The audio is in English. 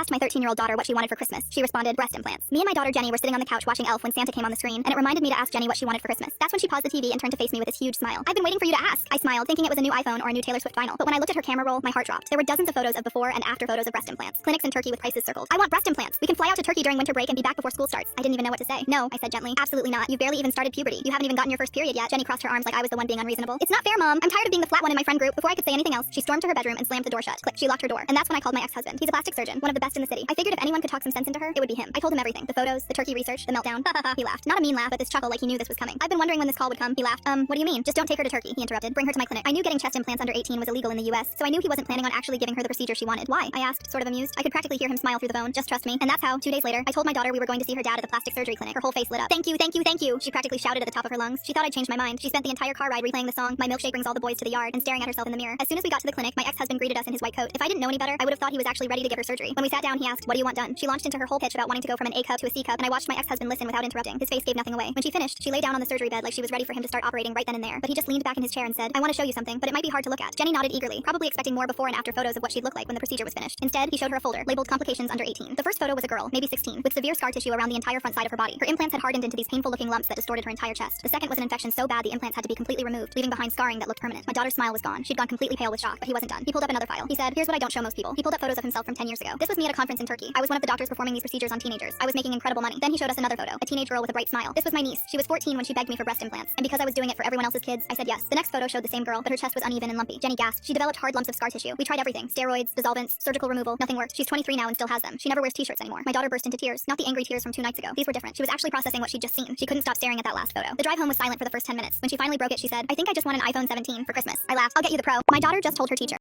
asked my 13-year-old daughter what she wanted for Christmas. She responded, breast implants. Me and my daughter Jenny were sitting on the couch watching Elf when Santa came on the screen, and it reminded me to ask Jenny what she wanted for Christmas. That's when she paused the TV and turned to face me with this huge smile. I've been waiting for you to ask. I smiled, thinking it was a new iPhone or a new Taylor Swift vinyl. But when I looked at her camera roll, my heart dropped. There were dozens of photos of before and after photos of breast implants. Clinics in Turkey with prices circled. I want breast implants. We can fly out to Turkey during winter break and be back before school starts. I didn't even know what to say. No, I said gently. Absolutely not. You barely even started puberty. You haven't even gotten your first period yet. Jenny crossed her arms like I was the one being unreasonable. It's not fair, Mom. I'm tired of being the flat one in my friend group. Before I could say anything else, she stormed to her bedroom and slammed the door shut. Click. She locked her door. And that's when I called my ex-husband. He's a plastic surgeon, one of the best in the city. I figured if anyone could talk some sense into her, it would be him. I told him everything. The photos, the Turkey research, the meltdown. He laughed. Not a mean laugh, but this chuckle like he knew this was coming. I've been wondering when this call would come. He laughed. What do you mean? Just don't take her to Turkey, he interrupted. Bring her to my clinic. I knew getting chest implants under 18 was illegal in the US, so I knew he wasn't planning on actually giving her the procedure she wanted. Why? I asked, sort of amused. I could practically hear him smile through the phone. Just trust me. And that's how, 2 days later, I told my daughter we were going to see her dad at the plastic surgery clinic. Her whole face lit up. Thank you, thank you, thank you. She practically shouted at the top of her lungs. She thought I'd changed my mind. She spent the entire car ride replaying the song, My Milkshake Brings All the Boys to the Yard, and staring at herself in the mirror. As soon as we got to the clinic, my ex-husband greeted us in his white coat. If I didn't know any better, I would have thought he was actually ready to give her surgery. When we sat down, he asked, what do you want done? She launched into her whole pitch about wanting to go from an A cup to a C cup, and I watched my ex-husband listen without interrupting. His face gave nothing away. When she finished, she lay down on the surgery bed like she was ready for him to start operating right then and there. But he just leaned back in his chair and said, I want to show you something, but it might be hard to look at. Jenny nodded eagerly, probably expecting more before and after photos of what she'd look like when the procedure was finished. Instead, he showed her a folder labeled complications under 18. The first photo was a girl, maybe 16, with severe scar tissue around the entire front side of her body. Her implants had hardened into these painful-looking lumps that distorted her entire chest. The second was an infection so bad the implants had to be completely removed, leaving behind scarring that looked permanent. My daughter's smile was gone. She'd gone completely pale with shock, but he wasn't done. He pulled up another file. He said, here's what I don't show most people. He pulled up photos of himself from 10 years ago. This was me at a conference in Turkey. I was one of the doctors performing these procedures on teenagers. I was making incredible money. Then he showed us another photo, a teenage girl with a bright smile. This was my niece. She was 14 when she begged me for breast implants, and because I was doing it for everyone else's kids, I said yes. The next photo showed the same girl, but her chest was uneven and lumpy. Jenny gasped. She developed hard lumps of scar tissue. We tried everything. Steroids, dissolvents, surgical removal. Nothing worked. She's 23 now and still has them. She never wears t-shirts anymore. My daughter burst into tears. Not the angry tears from 2 nights ago. These were different. She was actually processing what she'd just seen. She couldn't stop staring at that last photo. The drive home was silent for the first 10 minutes. When she finally broke it, she said, I think I just want an iPhone 17 for Christmas. I laughed. I'll get you the Pro. My daughter just told her teacher.